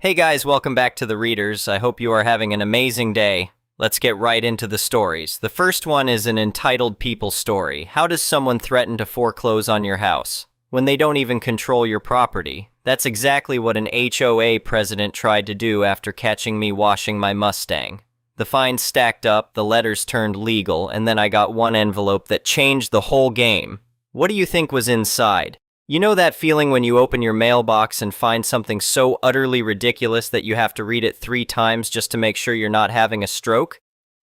Hey guys, welcome back to The Readers. I hope you are having an amazing day. Let's get right into the stories. The first one is an entitled people story. How does someone threaten to foreclose on your house when they don't even control your property? That's exactly what an HOA president tried to do after catching me washing my Mustang. The fines stacked up, the letters turned legal, and then I got one envelope that changed the whole game. What do you think was inside? You know that feeling when you open your mailbox and find something so utterly ridiculous that you have to read it 3 times just to make sure you're not having a stroke?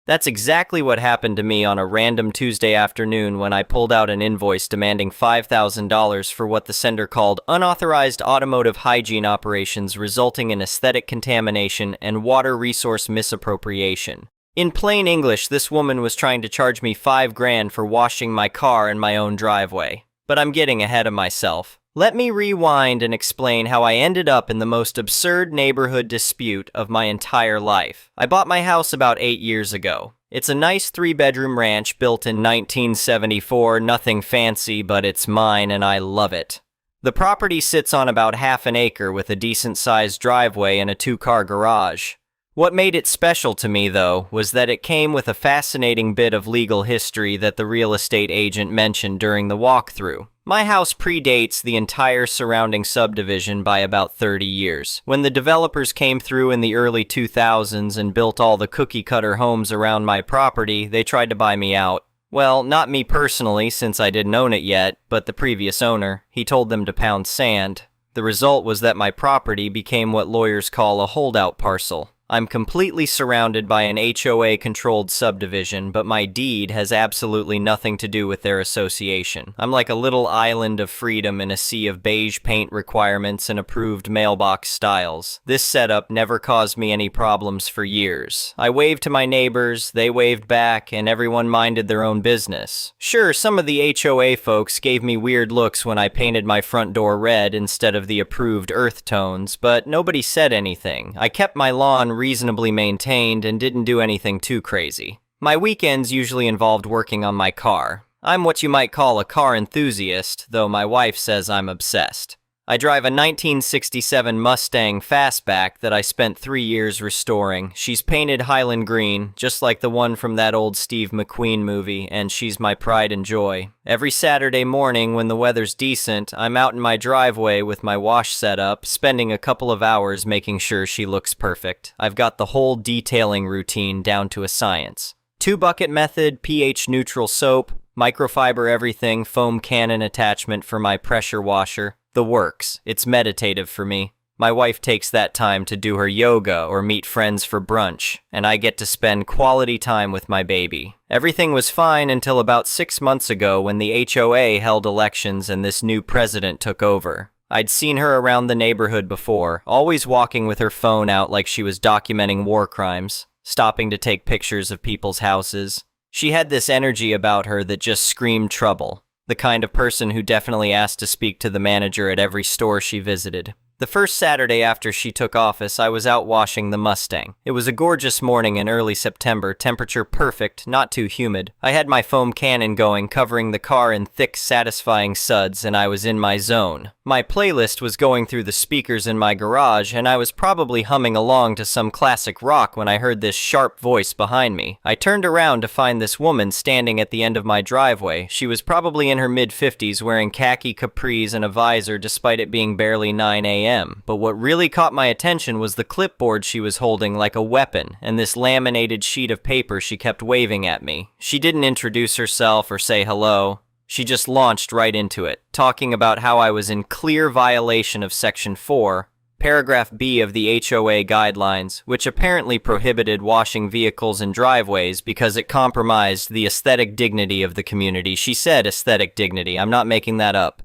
That's exactly what happened to me on a random Tuesday afternoon when I pulled out an invoice demanding $5,000 for what the sender called unauthorized automotive hygiene operations resulting in aesthetic contamination and water resource misappropriation. In plain English, this woman was trying to charge me $5,000 for washing my car in my own driveway. But I'm getting ahead of myself. Let me rewind and explain how I ended up in the most absurd neighborhood dispute of my entire life. I bought my house about 8 years ago. It's a nice 3-bedroom ranch built in 1974, nothing fancy, but it's mine and I love it. The property sits on about half an acre with a decent-sized driveway and a 2-car garage. What made it special to me, though, was that it came with a fascinating bit of legal history that the real estate agent mentioned during the walkthrough. My house predates the entire surrounding subdivision by about 30 years. When the developers came through in the early 2000s and built all the cookie-cutter homes around my property, they tried to buy me out. Well, not me personally, since I didn't own it yet, but the previous owner. He told them to pound sand. The result was that my property became what lawyers call a holdout parcel. I'm completely surrounded by an HOA-controlled subdivision, but my deed has absolutely nothing to do with their association. I'm like a little island of freedom in a sea of beige paint requirements and approved mailbox styles. This setup never caused me any problems for years. I waved to my neighbors, they waved back, and everyone minded their own business. Sure, some of the HOA folks gave me weird looks when I painted my front door red instead of the approved earth tones, but nobody said anything. I kept my lawn reasonably maintained and didn't do anything too crazy. My weekends usually involved working on my car. I'm what you might call a car enthusiast, though my wife says I'm obsessed. I drive a 1967 Mustang Fastback that I spent 3 years restoring. She's painted Highland green, just like the one from that old Steve McQueen movie, and she's my pride and joy. Every Saturday morning when the weather's decent, I'm out in my driveway with my wash set up, spending a couple of hours making sure she looks perfect. I've got the whole detailing routine down to a science. 2-bucket method, pH-neutral soap, microfiber everything, foam cannon attachment for my pressure washer. The works. It's meditative for me. My wife takes that time to do her yoga or meet friends for brunch, and I get to spend quality time with my baby. Everything was fine until about 6 months ago when the HOA held elections and this new president took over. I'd seen her around the neighborhood before, always walking with her phone out like she was documenting war crimes, stopping to take pictures of people's houses. She had this energy about her that just screamed trouble. The kind of person who definitely asked to speak to the manager at every store she visited. The first Saturday after she took office, I was out washing the Mustang. It was a gorgeous morning in early September, temperature perfect, not too humid. I had my foam cannon going, covering the car in thick, satisfying suds, and I was in my zone. My playlist was going through the speakers in my garage, and I was probably humming along to some classic rock when I heard this sharp voice behind me. I turned around to find this woman standing at the end of my driveway. She was probably in her mid-50s, wearing khaki capris and a visor despite it being barely 9 a.m. But what really caught my attention was the clipboard she was holding like a weapon, and this laminated sheet of paper she kept waving at me. She didn't introduce herself or say hello. She just launched right into it, talking about how I was in clear violation of Section 4, Paragraph B of the HOA guidelines, which apparently prohibited washing vehicles in driveways because it compromised the aesthetic dignity of the community. She said aesthetic dignity. I'm not making that up.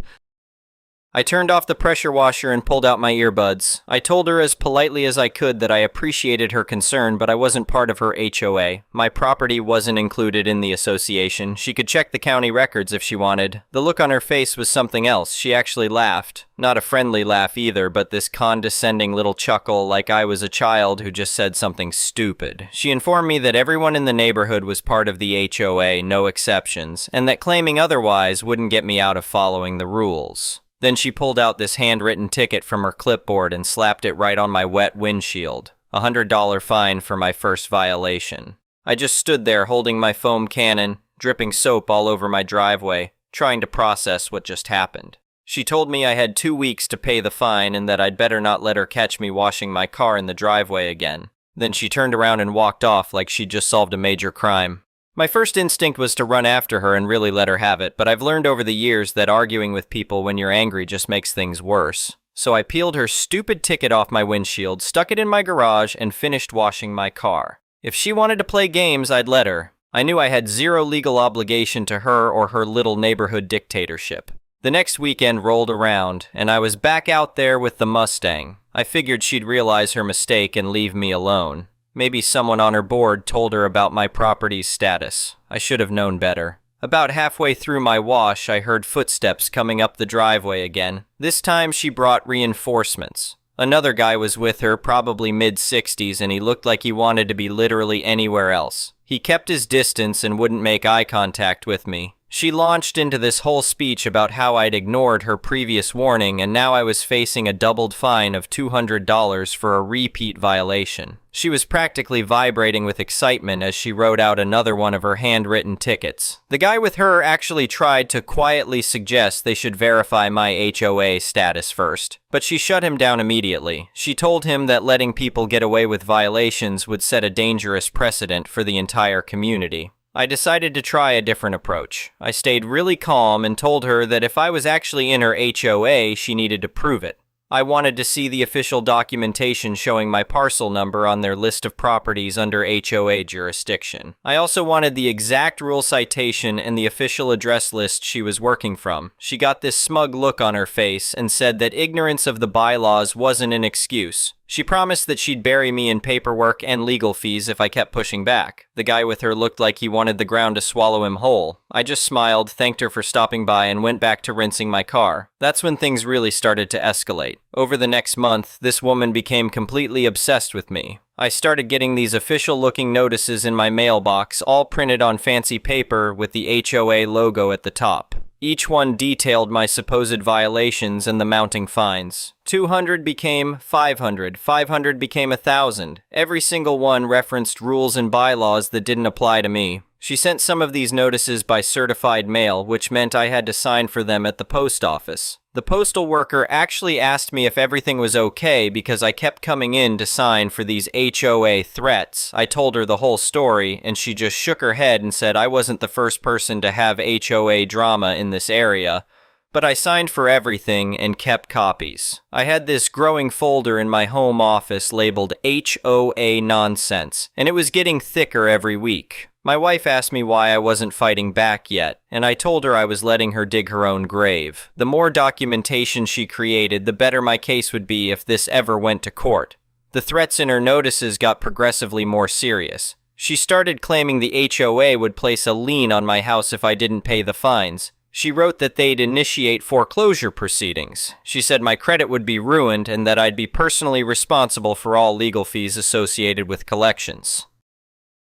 I turned off the pressure washer and pulled out my earbuds. I told her as politely as I could that I appreciated her concern, but I wasn't part of her HOA. My property wasn't included in the association. She could check the county records if she wanted. The look on her face was something else. She actually laughed. Not a friendly laugh either, but this condescending little chuckle like I was a child who just said something stupid. She informed me that everyone in the neighborhood was part of the HOA, no exceptions, and that claiming otherwise wouldn't get me out of following the rules. Then she pulled out this handwritten ticket from her clipboard and slapped it right on my wet windshield. $100 fine for my first violation. I just stood there holding my foam cannon, dripping soap all over my driveway, trying to process what just happened. She told me I had 2 weeks to pay the fine and that I'd better not let her catch me washing my car in the driveway again. Then she turned around and walked off like she'd just solved a major crime. My first instinct was to run after her and really let her have it, but I've learned over the years that arguing with people when you're angry just makes things worse. So I peeled her stupid ticket off my windshield, stuck it in my garage, and finished washing my car. If she wanted to play games, I'd let her. I knew I had zero legal obligation to her or her little neighborhood dictatorship. The next weekend rolled around, and I was back out there with the Mustang. I figured she'd realize her mistake and leave me alone. Maybe someone on her board told her about my property's status. I should have known better. About halfway through my wash, I heard footsteps coming up the driveway again. This time she brought reinforcements. Another guy was with her, probably mid-60s, and he looked like he wanted to be literally anywhere else. He kept his distance and wouldn't make eye contact with me. She launched into this whole speech about how I'd ignored her previous warning and now I was facing a doubled fine of $200 for a repeat violation. She was practically vibrating with excitement as she wrote out another one of her handwritten tickets. The guy with her actually tried to quietly suggest they should verify my HOA status first, but she shut him down immediately. She told him that letting people get away with violations would set a dangerous precedent for the entire community. I decided to try a different approach. I stayed really calm and told her that if I was actually in her HOA, she needed to prove it. I wanted to see the official documentation showing my parcel number on their list of properties under HOA jurisdiction. I also wanted the exact rule citation and the official address list she was working from. She got this smug look on her face and said that ignorance of the bylaws wasn't an excuse. She promised that she'd bury me in paperwork and legal fees if I kept pushing back. The guy with her looked like he wanted the ground to swallow him whole. I just smiled, thanked her for stopping by, and went back to rinsing my car. That's when things really started to escalate. Over the next month, this woman became completely obsessed with me. I started getting these official-looking notices in my mailbox, all printed on fancy paper with the HOA logo at the top. Each one detailed my supposed violations and the mounting fines. 200 became 500, 500 became 1,000. Every single one referenced rules and bylaws that didn't apply to me. She sent some of these notices by certified mail, which meant I had to sign for them at the post office. The postal worker actually asked me if everything was okay because I kept coming in to sign for these HOA threats. I told her the whole story, and she just shook her head and said I wasn't the first person to have HOA drama in this area. But I signed for everything and kept copies. I had this growing folder in my home office labeled HOA nonsense, and it was getting thicker every week. My wife asked me why I wasn't fighting back yet, and I told her I was letting her dig her own grave. The more documentation she created, the better my case would be if this ever went to court. The threats in her notices got progressively more serious. She started claiming the HOA would place a lien on my house if I didn't pay the fines. She wrote that they'd initiate foreclosure proceedings. She said my credit would be ruined and that I'd be personally responsible for all legal fees associated with collections.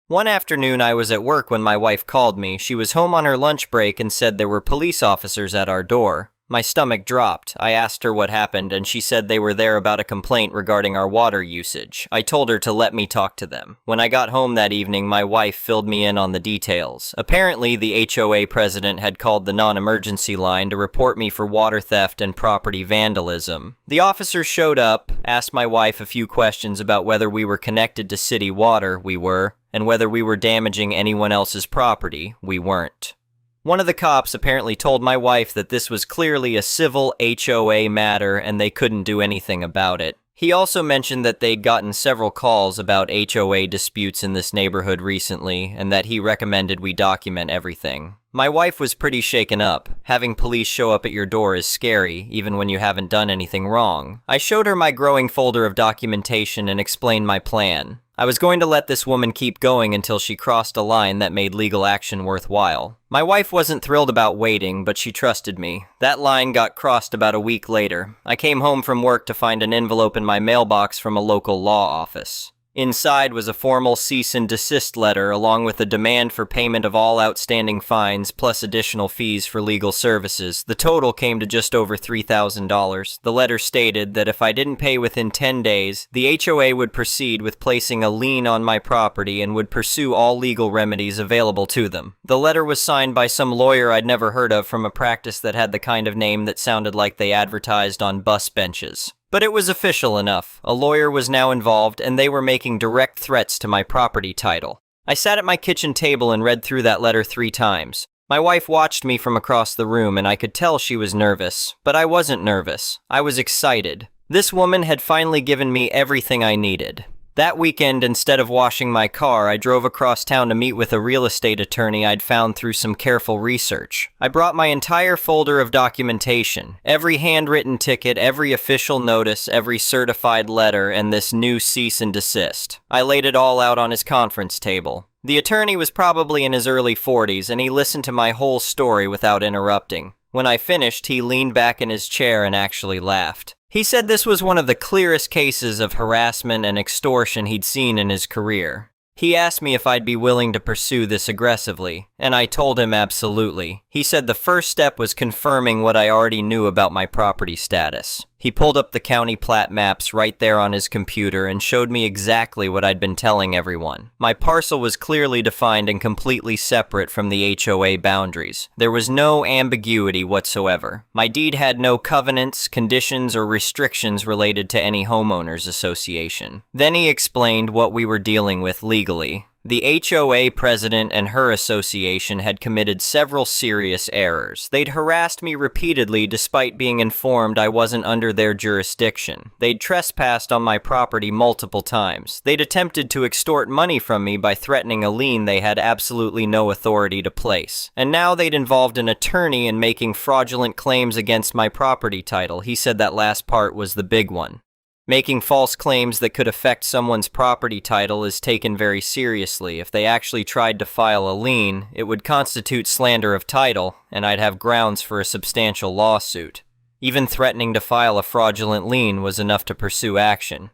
One afternoon I was at work when my wife called me. She was home on her lunch break and said there were police officers at our door. My stomach dropped. I asked her what happened, and she said they were there about a complaint regarding our water usage. I told her to let me talk to them. When I got home that evening, my wife filled me in on the details. Apparently, the HOA president had called the non-emergency line to report me for water theft and property vandalism. The officers showed up, asked my wife a few questions about whether we were connected to city water, we were, and whether we were damaging anyone else's property, we weren't. One of the cops apparently told my wife that this was clearly a civil HOA matter and they couldn't do anything about it. He also mentioned that they'd gotten several calls about HOA disputes in this neighborhood recently and that he recommended we document everything. My wife was pretty shaken up. Having police show up at your door is scary, even when you haven't done anything wrong. I showed her my growing folder of documentation and explained my plan. I was going to let this woman keep going until she crossed a line that made legal action worthwhile. My wife wasn't thrilled about waiting, but she trusted me. That line got crossed about a week later. I came home from work to find an envelope in my mailbox from a local law office. Inside was a formal cease and desist letter along with a demand for payment of all outstanding fines plus additional fees for legal services. The total came to just over $3,000. The letter stated that if I didn't pay within 10 days, the HOA would proceed with placing a lien on my property and would pursue all legal remedies available to them. The letter was signed by some lawyer I'd never heard of from a practice that had the kind of name that sounded like they advertised on bus benches. But it was official enough. A lawyer was now involved, and they were making direct threats to my property title. I sat at my kitchen table and read through that letter 3 times. My wife watched me from across the room, and I could tell she was nervous. But I wasn't nervous. I was excited. This woman had finally given me everything I needed. That weekend, instead of washing my car, I drove across town to meet with a real estate attorney I'd found through some careful research. I brought my entire folder of documentation, every handwritten ticket, every official notice, every certified letter, and this new cease and desist. I laid it all out on his conference table. The attorney was probably in his early 40s, and he listened to my whole story without interrupting. When I finished, he leaned back in his chair and actually laughed. He said this was one of the clearest cases of harassment and extortion he'd seen in his career. He asked me if I'd be willing to pursue this aggressively, and I told him absolutely. He said the first step was confirming what I already knew about my property status. He pulled up the county plat maps right there on his computer and showed me exactly what I'd been telling everyone. My parcel was clearly defined and completely separate from the HOA boundaries. There was no ambiguity whatsoever. My deed had no covenants, conditions, or restrictions related to any homeowners association. Then he explained what we were dealing with legally. The HOA president and her association had committed several serious errors. They'd harassed me repeatedly despite being informed I wasn't under their jurisdiction. They'd trespassed on my property multiple times. They'd attempted to extort money from me by threatening a lien they had absolutely no authority to place. And now they'd involved an attorney in making fraudulent claims against my property title. He said that last part was the big one. Making false claims that could affect someone's property title is taken very seriously. If they actually tried to file a lien, it would constitute slander of title, and I'd have grounds for a substantial lawsuit. Even threatening to file a fraudulent lien was enough to pursue action.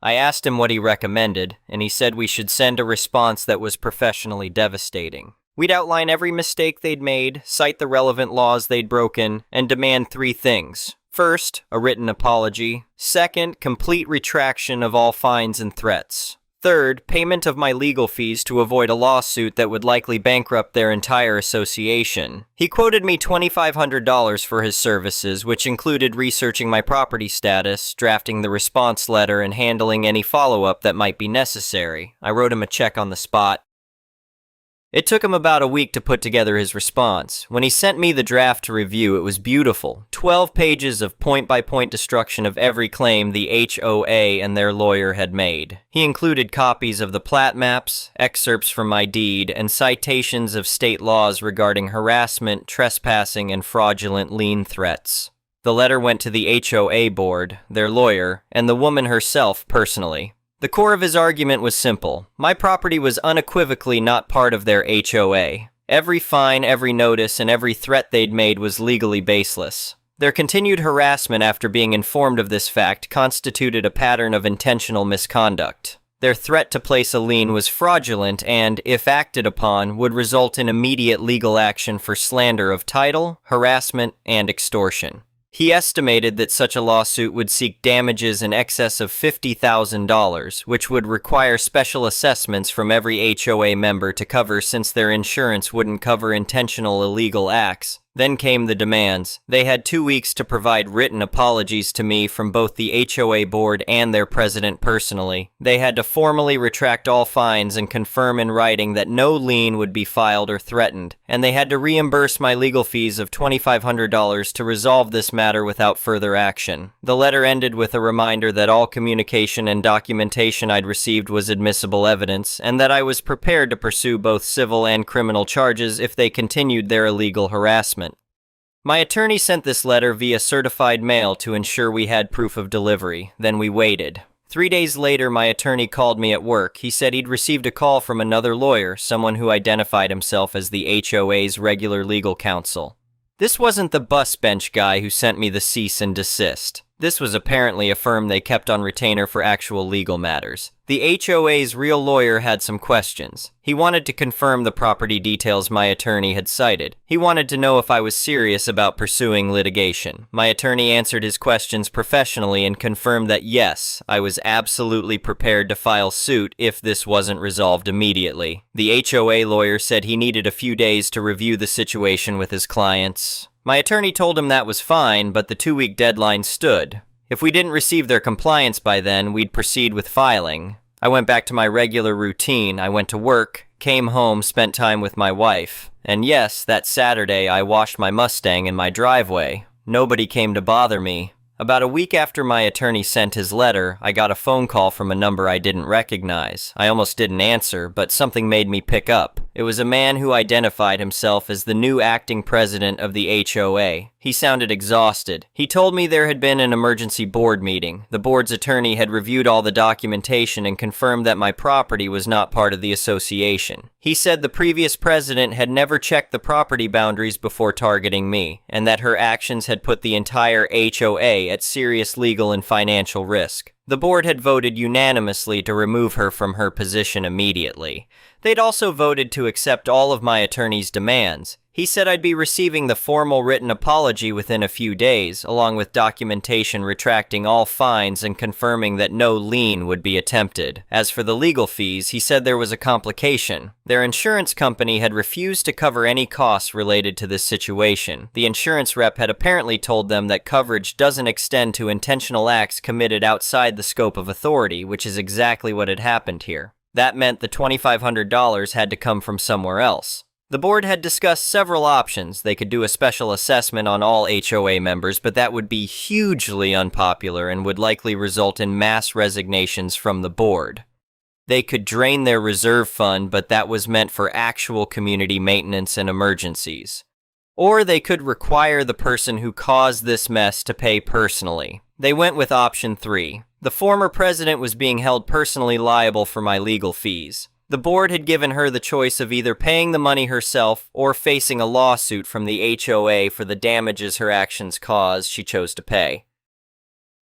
I asked him what he recommended, and he said we should send a response that was professionally devastating. We'd outline every mistake they'd made, cite the relevant laws they'd broken, and demand 3 things. First, a written apology. Second, complete retraction of all fines and threats. Third, payment of my legal fees to avoid a lawsuit that would likely bankrupt their entire association. He quoted me $2,500 for his services, which included researching my property status, drafting the response letter, and handling any follow-up that might be necessary. I wrote him a check on the spot. It took him about a week to put together his response. When he sent me the draft to review, it was beautiful. 12 pages of point-by-point destruction of every claim the HOA and their lawyer had made. He included copies of the plat maps, excerpts from my deed, and citations of state laws regarding harassment, trespassing, and fraudulent lien threats. The letter went to the HOA board, their lawyer, and the woman herself personally. The core of his argument was simple. My property was unequivocally not part of their HOA. Every fine, every notice, and every threat they'd made was legally baseless. Their continued harassment after being informed of this fact constituted a pattern of intentional misconduct. Their threat to place a lien was fraudulent and, if acted upon, would result in immediate legal action for slander of title, harassment, and extortion. He estimated that such a lawsuit would seek damages in excess of $50,000, which would require special assessments from every HOA member to cover since their insurance wouldn't cover intentional illegal acts. Then came the demands. They had 2 weeks to provide written apologies to me from both the HOA board and their president personally. They had to formally retract all fines and confirm in writing that no lien would be filed or threatened, and they had to reimburse my legal fees of $2,500 to resolve this matter without further action. The letter ended with a reminder that all communication and documentation I'd received was admissible evidence, and that I was prepared to pursue both civil and criminal charges if they continued their illegal harassment. My attorney sent this letter via certified mail to ensure we had proof of delivery. Then we waited. 3 days later, my attorney called me at work. He said he'd received a call from another lawyer, someone who identified himself as the HOA's regular legal counsel. This wasn't the bus bench guy who sent me the cease and desist. This was apparently a firm they kept on retainer for actual legal matters. The HOA's real lawyer had some questions. He wanted to confirm the property details my attorney had cited. He wanted to know if I was serious about pursuing litigation. My attorney answered his questions professionally and confirmed that yes, I was absolutely prepared to file suit if this wasn't resolved immediately. The HOA lawyer said he needed a few days to review the situation with his clients. My attorney told him that was fine, but the 2-week deadline stood. If we didn't receive their compliance by then, we'd proceed with filing. I went back to my regular routine. I went to work, came home, spent time with my wife. And yes, that Saturday I washed my Mustang in my driveway. Nobody came to bother me. About a week after my attorney sent his letter, I got a phone call from a number I didn't recognize. I almost didn't answer, but something made me pick up. It was a man who identified himself as the new acting president of the HOA. He sounded exhausted. He told me there had been an emergency board meeting. The board's attorney had reviewed all the documentation and confirmed that my property was not part of the association. He said the previous president had never checked the property boundaries before targeting me, and that her actions had put the entire HOA at serious legal and financial risk. The board had voted unanimously to remove her from her position immediately. They'd also voted to accept all of my attorney's demands. He said I'd be receiving the formal written apology within a few days, along with documentation retracting all fines and confirming that no lien would be attempted. As for the legal fees, he said there was a complication. Their insurance company had refused to cover any costs related to this situation. The insurance rep had apparently told them that coverage doesn't extend to intentional acts committed outside the scope of authority, which is exactly what had happened here. That meant the $2,500 had to come from somewhere else. The board had discussed several options. They could do a special assessment on all HOA members, but that would be hugely unpopular and would likely result in mass resignations from the board. They could drain their reserve fund, but that was meant for actual community maintenance and emergencies. Or they could require the person who caused this mess to pay personally. They went with option 3. The former president was being held personally liable for my legal fees. The board had given her the choice of either paying the money herself or facing a lawsuit from the HOA for the damages her actions caused. She chose to pay.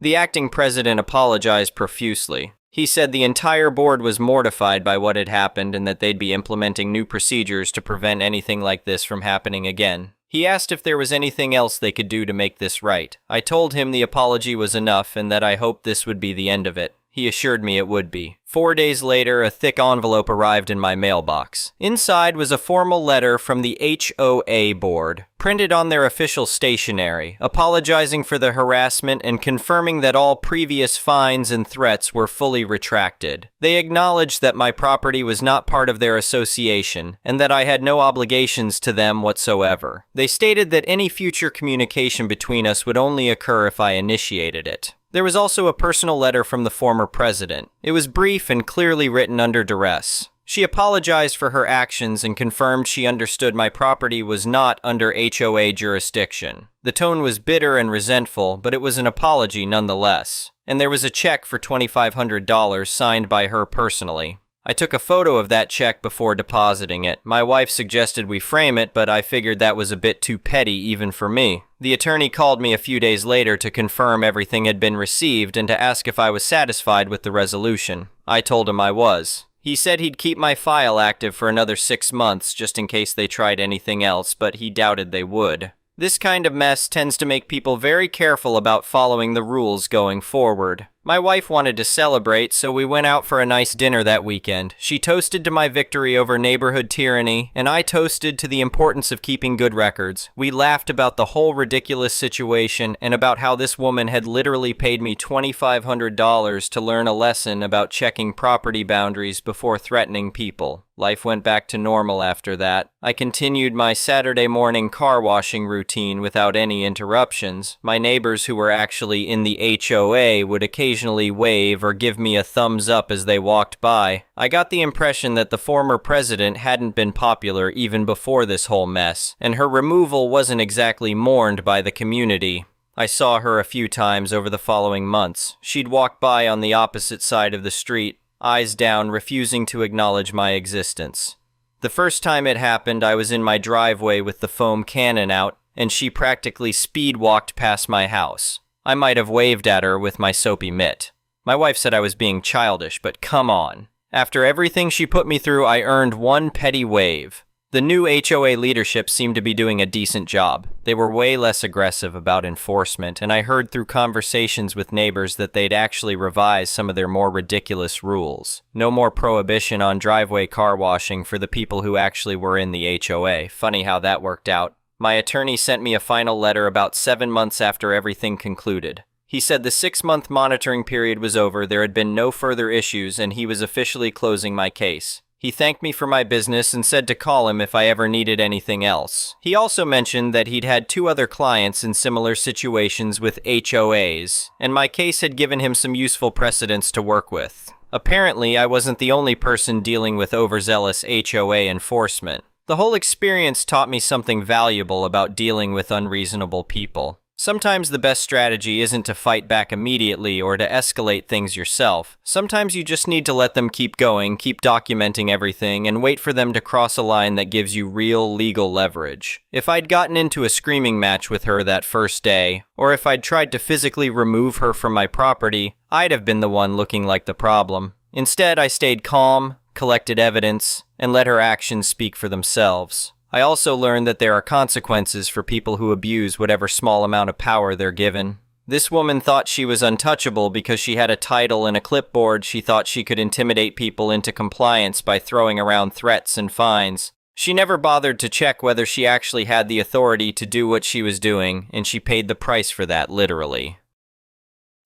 The acting president apologized profusely. He said the entire board was mortified by what had happened and that they'd be implementing new procedures to prevent anything like this from happening again. He asked if there was anything else they could do to make this right. I told him the apology was enough and that I hoped this would be the end of it. He assured me it would be. 4 days later, a thick envelope arrived in my mailbox. Inside was a formal letter from the HOA board, printed on their official stationery, apologizing for the harassment and confirming that all previous fines and threats were fully retracted. They acknowledged that my property was not part of their association and that I had no obligations to them whatsoever. They stated that any future communication between us would only occur if I initiated it. There was also a personal letter from the former president. It was brief and clearly written under duress. She apologized for her actions and confirmed she understood my property was not under HOA jurisdiction. The tone was bitter and resentful, but it was an apology nonetheless. And there was a check for $2,500 signed by her personally. I took a photo of that check before depositing it. My wife suggested we frame it, but I figured that was a bit too petty even for me. The attorney called me a few days later to confirm everything had been received and to ask if I was satisfied with the resolution. I told him I was. He said he'd keep my file active for another 6 months just in case they tried anything else, but he doubted they would. This kind of mess tends to make people very careful about following the rules going forward. My wife wanted to celebrate, so we went out for a nice dinner that weekend. She toasted to my victory over neighborhood tyranny, and I toasted to the importance of keeping good records. We laughed about the whole ridiculous situation and about how this woman had literally paid me $2,500 to learn a lesson about checking property boundaries before threatening people. Life went back to normal after that. I continued my Saturday morning car washing routine without any interruptions. My neighbors who were actually in the HOA would occasionally wave or give me a thumbs up as they walked by. I got the impression that the former president hadn't been popular even before this whole mess, and her removal wasn't exactly mourned by the community. I saw her a few times over the following months. She'd walk by on the opposite side of the street, eyes down, refusing to acknowledge my existence. The first time it happened, I was in my driveway with the foam cannon out, and she practically speed walked past my house. I might have waved at her with my soapy mitt. My wife said I was being childish, but come on. After everything she put me through, I earned one petty wave. The new HOA leadership seemed to be doing a decent job. They were way less aggressive about enforcement, and I heard through conversations with neighbors that they'd actually revised some of their more ridiculous rules. No more prohibition on driveway car washing for the people who actually were in the HOA. Funny how that worked out. My attorney sent me a final letter about 7 months after everything concluded. He said the 6-month monitoring period was over, there had been no further issues, and he was officially closing my case. He thanked me for my business and said to call him if I ever needed anything else. He also mentioned that he'd had 2 other clients in similar situations with HOAs, and my case had given him some useful precedents to work with. Apparently, I wasn't the only person dealing with overzealous HOA enforcement. The whole experience taught me something valuable about dealing with unreasonable people. Sometimes the best strategy isn't to fight back immediately or to escalate things yourself. Sometimes you just need to let them keep going, keep documenting everything, and wait for them to cross a line that gives you real legal leverage. If I'd gotten into a screaming match with her that first day, or if I'd tried to physically remove her from my property, I'd have been the one looking like the problem. Instead, I stayed calm, collected evidence, and let her actions speak for themselves. I also learned that there are consequences for people who abuse whatever small amount of power they're given. This woman thought she was untouchable because she had a title and a clipboard. She thought she could intimidate people into compliance by throwing around threats and fines. She never bothered to check whether she actually had the authority to do what she was doing, and she paid the price for that, literally.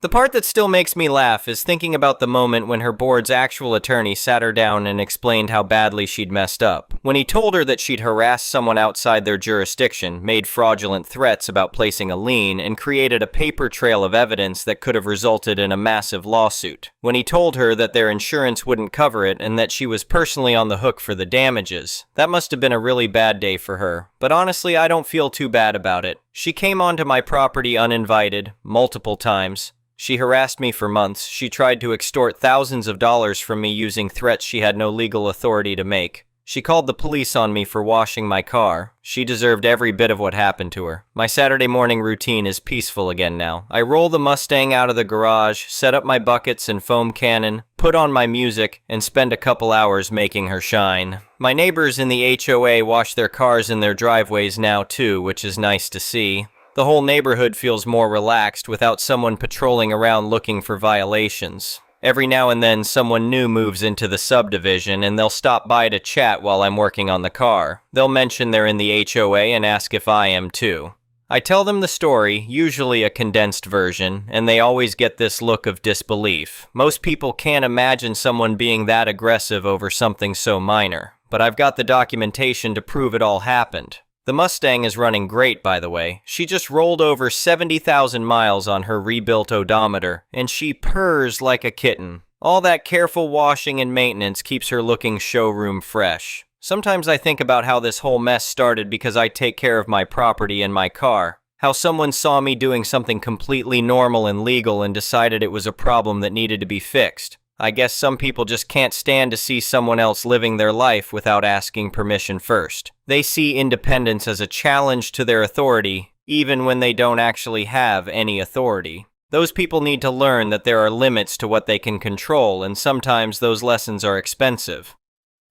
The part that still makes me laugh is thinking about the moment when her board's actual attorney sat her down and explained how badly she'd messed up. When he told her that she'd harassed someone outside their jurisdiction, made fraudulent threats about placing a lien, and created a paper trail of evidence that could have resulted in a massive lawsuit. When he told her that their insurance wouldn't cover it and that she was personally on the hook for the damages. That must have been a really bad day for her. But honestly, I don't feel too bad about it. She came onto my property uninvited, multiple times. She harassed me for months. She tried to extort thousands of dollars from me using threats she had no legal authority to make. She called the police on me for washing my car. She deserved every bit of what happened to her. My Saturday morning routine is peaceful again now. I roll the Mustang out of the garage, set up my buckets and foam cannon, put on my music, and spend a couple hours making her shine. My neighbors in the HOA wash their cars in their driveways now too, which is nice to see. The whole neighborhood feels more relaxed without someone patrolling around looking for violations. Every now and then someone new moves into the subdivision and they'll stop by to chat while I'm working on the car. They'll mention they're in the HOA and ask if I am too. I tell them the story, usually a condensed version, and they always get this look of disbelief. Most people can't imagine someone being that aggressive over something so minor, but I've got the documentation to prove it all happened. The Mustang is running great, by the way. She just rolled over 70,000 miles on her rebuilt odometer, and she purrs like a kitten. All that careful washing and maintenance keeps her looking showroom fresh. Sometimes I think about how this whole mess started because I take care of my property and my car. How someone saw me doing something completely normal and legal and decided it was a problem that needed to be fixed. I guess some people just can't stand to see someone else living their life without asking permission first. They see independence as a challenge to their authority, even when they don't actually have any authority. Those people need to learn that there are limits to what they can control, and sometimes those lessons are expensive.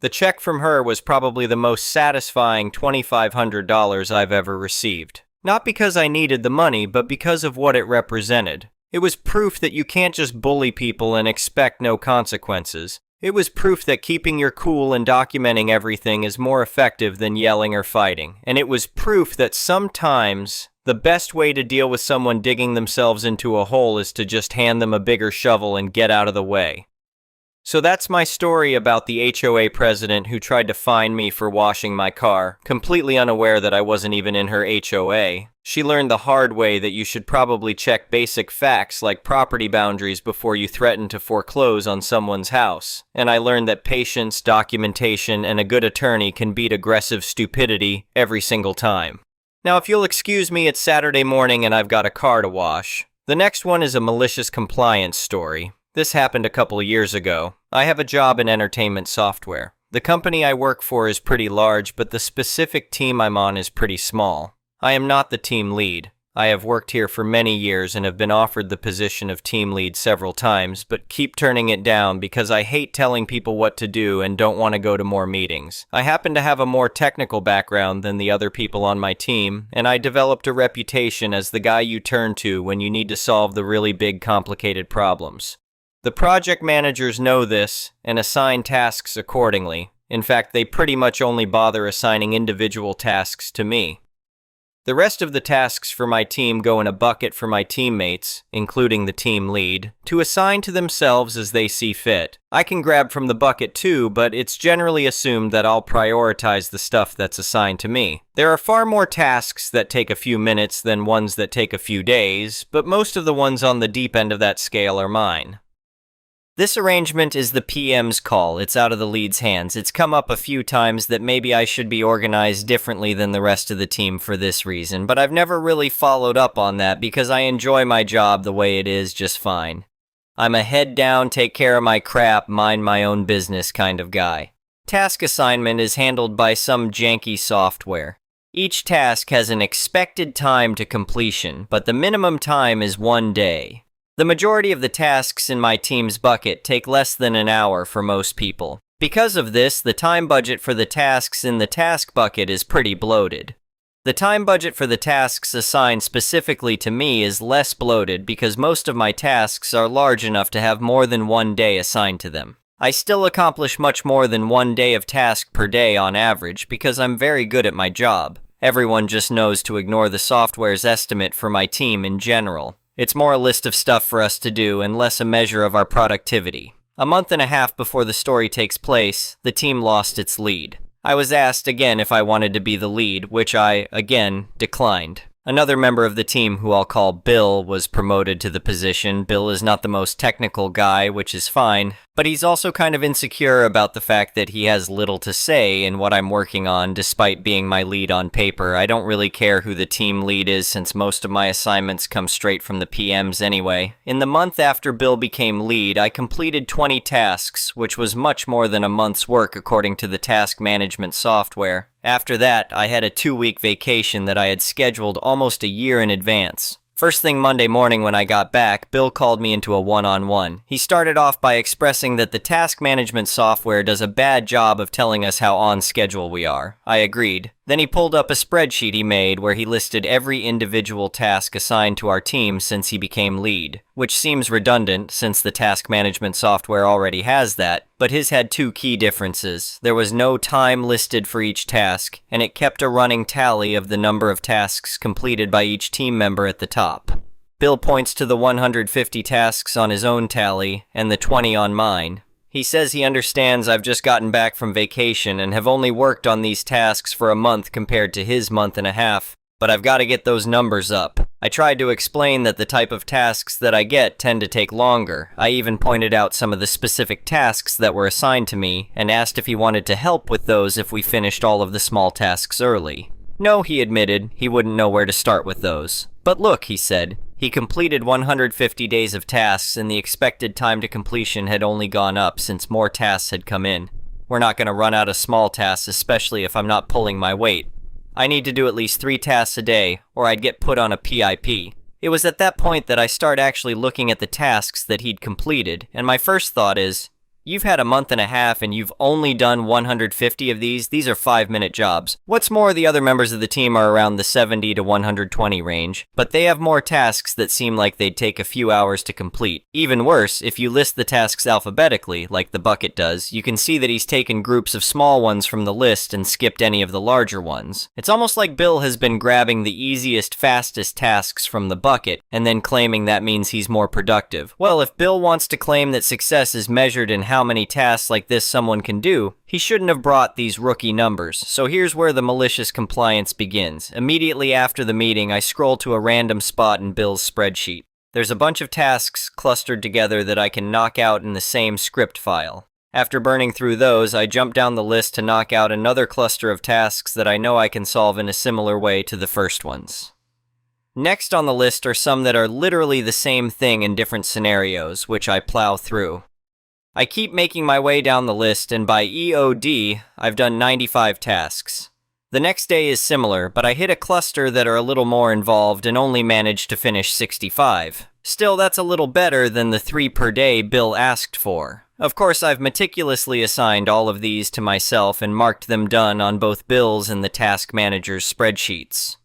The check from her was probably the most satisfying $2,500 I've ever received. Not because I needed the money, but because of what it represented. It was proof that you can't just bully people and expect no consequences. It was proof that keeping your cool and documenting everything is more effective than yelling or fighting. And it was proof that sometimes the best way to deal with someone digging themselves into a hole is to just hand them a bigger shovel and get out of the way. So that's my story about the HOA president who tried to fine me for washing my car, completely unaware that I wasn't even in her HOA. She learned the hard way that you should probably check basic facts like property boundaries before you threaten to foreclose on someone's house. And I learned that patience, documentation, and a good attorney can beat aggressive stupidity every single time. Now, if you'll excuse me, it's Saturday morning and I've got a car to wash. The next one is a malicious compliance story. This happened a couple of years ago. I have a job in entertainment software. The company I work for is pretty large, but the specific team I'm on is pretty small. I am not the team lead. I have worked here for many years and have been offered the position of team lead several times, but keep turning it down because I hate telling people what to do and don't want to go to more meetings. I happen to have a more technical background than the other people on my team, and I developed a reputation as the guy you turn to when you need to solve the really big, complicated problems. The project managers know this and assign tasks accordingly. In fact, they pretty much only bother assigning individual tasks to me. The rest of the tasks for my team go in a bucket for my teammates, including the team lead, to assign to themselves as they see fit. I can grab from the bucket too, but it's generally assumed that I'll prioritize the stuff that's assigned to me. There are far more tasks that take a few minutes than ones that take a few days, but most of the ones on the deep end of that scale are mine. This arrangement is the PM's call. It's out of the lead's hands. It's come up a few times that maybe I should be organized differently than the rest of the team for this reason, but I've never really followed up on that because I enjoy my job the way it is just fine. I'm a head down, take care of my crap, mind my own business kind of guy. Task assignment is handled by some janky software. Each task has an expected time to completion, but the minimum time is 1 day. The majority of the tasks in my team's bucket take less than an hour for most people. Because of this, the time budget for the tasks in the task bucket is pretty bloated. The time budget for the tasks assigned specifically to me is less bloated because most of my tasks are large enough to have more than 1 day assigned to them. I still accomplish much more than 1 day of task per day on average because I'm very good at my job. Everyone just knows to ignore the software's estimate for my team in general. It's more a list of stuff for us to do and less a measure of our productivity. A month and a half before the story takes place, the team lost its lead. I was asked again if I wanted to be the lead, which I, again, declined. Another member of the team, who I'll call Bill, was promoted to the position. Bill is not the most technical guy, which is fine, but he's also kind of insecure about the fact that he has little to say in what I'm working on, despite being my lead on paper. I don't really care who the team lead is since most of my assignments come straight from the PMs anyway. In the month after Bill became lead, I completed 20 tasks, which was much more than a month's work according to the task management software. After that, I had a 2-week vacation that I had scheduled almost a year in advance. First thing Monday morning when I got back, Bill called me into a one-on-one. He started off by expressing that the task management software does a bad job of telling us how on schedule we are. I agreed. Then he pulled up a spreadsheet he made where he listed every individual task assigned to our team since he became lead, which seems redundant since the task management software already has that, but his had 2 key differences. There was no time listed for each task, and it kept a running tally of the number of tasks completed by each team member at the top. Bill points to the 150 tasks on his own tally and the 20 on mine. He says he understands I've just gotten back from vacation and have only worked on these tasks for a month compared to his month and a half, but I've got to get those numbers up. I tried to explain that the type of tasks that I get tend to take longer. I even pointed out some of the specific tasks that were assigned to me and asked if he wanted to help with those if we finished all of the small tasks early. No, he admitted, he wouldn't know where to start with those. But look, he said, he completed 150 days of tasks and the expected time to completion had only gone up since more tasks had come in. We're not going to run out of small tasks, especially if I'm not pulling my weight. I need to do at least 3 tasks a day, or I'd get put on a PIP. It was at that point that I start actually looking at the tasks that he'd completed, and my first thought is, you've had a month and a half and you've only done 150 of these. These are 5-minute jobs. What's more, the other members of the team are around the 70 to 120 range, but they have more tasks that seem like they'd take a few hours to complete. Even worse, if you list the tasks alphabetically, like the bucket does, you can see that he's taken groups of small ones from the list and skipped any of the larger ones. It's almost like Bill has been grabbing the easiest, fastest tasks from the bucket, and then claiming that means he's more productive. Well, if Bill wants to claim that success is measured in how many tasks like this someone can do, he shouldn't have brought these rookie numbers. So here's where the malicious compliance begins. Immediately after the meeting, I scroll to a random spot in Bill's spreadsheet. There's a bunch of tasks clustered together that I can knock out in the same script file. After burning through those, I jump down the list to knock out another cluster of tasks that I know I can solve in a similar way to the first ones. Next on the list are some that are literally the same thing in different scenarios, which I plow through. I keep making my way down the list, and by EOD, I've done 95 tasks. The next day is similar, but I hit a cluster that are a little more involved and only managed to finish 65. Still, that's a little better than the 3 per day Bill asked for. Of course, I've meticulously assigned all of these to myself and marked them done on both Bill's and the task manager's spreadsheets.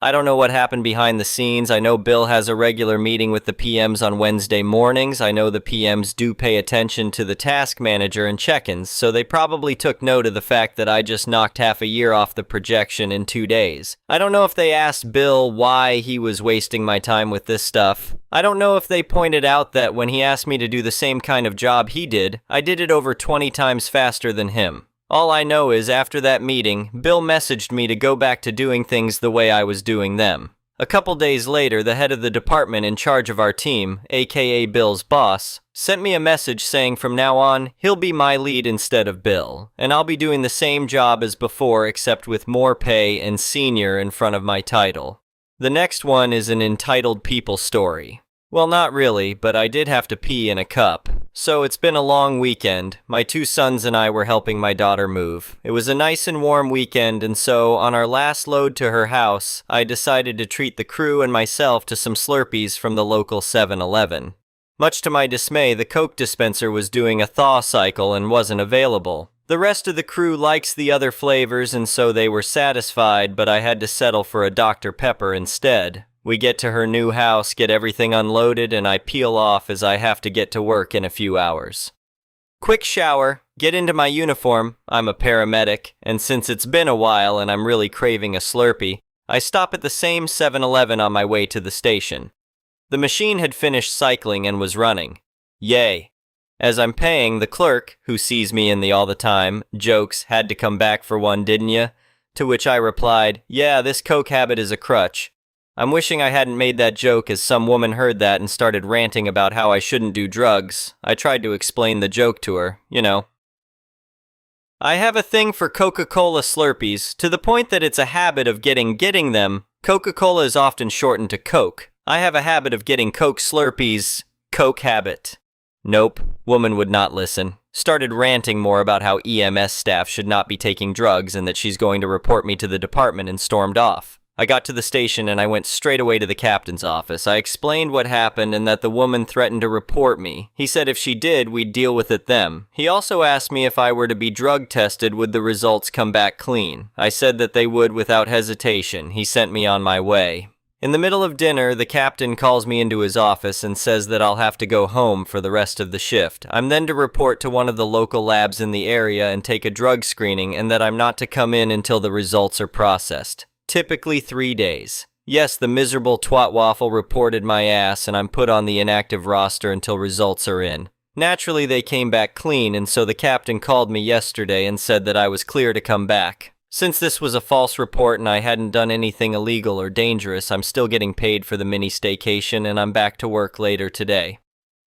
I don't know what happened behind the scenes. I know Bill has a regular meeting with the PMs on Wednesday mornings. I know the PMs do pay attention to the task manager and check-ins, so they probably took note of the fact that I just knocked half a year off the projection in 2 days. I don't know if they asked Bill why he was wasting my time with this stuff. I don't know if they pointed out that when he asked me to do the same kind of job he did, I did it over 20 times faster than him. All I know is after that meeting, Bill messaged me to go back to doing things the way I was doing them. A couple days later, the head of the department in charge of our team, aka Bill's boss, sent me a message saying from now on, he'll be my lead instead of Bill, and I'll be doing the same job as before except with more pay and senior in front of my title. The next one is an entitled people story. Well, not really, but I did have to pee in a cup. So it's been a long weekend. My 2 sons and I were helping my daughter move. It was a nice and warm weekend, and so on our last load to her house, I decided to treat the crew and myself to some Slurpees from the local 7-Eleven. Much to my dismay, the Coke dispenser was doing a thaw cycle and wasn't available. The rest of the crew likes the other flavors, and so they were satisfied, but I had to settle for a Dr. Pepper instead. We get to her new house, get everything unloaded, and I peel off as I have to get to work in a few hours. Quick shower, get into my uniform, I'm a paramedic, and since it's been a while and I'm really craving a Slurpee, I stop at the same 7-Eleven on my way to the station. The machine had finished cycling and was running. Yay. As I'm paying, the clerk, who sees me in the all the time, jokes, "Had to come back for one, didn't ya?" To which I replied, "Yeah, this Coke habit is a crutch." I'm wishing I hadn't made that joke as some woman heard that and started ranting about how I shouldn't do drugs. I tried to explain the joke to her, you know. I have a thing for Coca-Cola Slurpees, to the point that it's a habit of getting them. Coca-Cola is often shortened to Coke. I have a habit of getting Coke Slurpees. Coke habit. Nope, woman would not listen. Started ranting more about how EMS staff should not be taking drugs and that she's going to report me to the department and stormed off. I got to the station and I went straight away to the captain's office. I explained what happened and that the woman threatened to report me. He said if she did, we'd deal with it then. He also asked me if I were to be drug tested, would the results come back clean. I said that they would without hesitation. He sent me on my way. In the middle of dinner, the captain calls me into his office and says that I'll have to go home for the rest of the shift. I'm then to report to one of the local labs in the area and take a drug screening, and that I'm not to come in until the results are processed. Typically 3 days. Yes, the miserable twat waffle reported my ass and I'm put on the inactive roster until results are in. Naturally, they came back clean, and so the captain called me yesterday and said that I was clear to come back. Since this was a false report and I hadn't done anything illegal or dangerous, I'm still getting paid for the mini staycation and I'm back to work later today.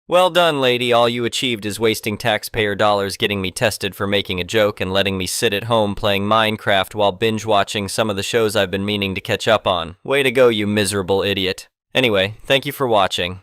Well done, lady. All you achieved is wasting taxpayer dollars getting me tested for making a joke and letting me sit at home playing Minecraft while binge-watching some of the shows I've been meaning to catch up on. Way to go, you miserable idiot. Anyway, thank you for watching.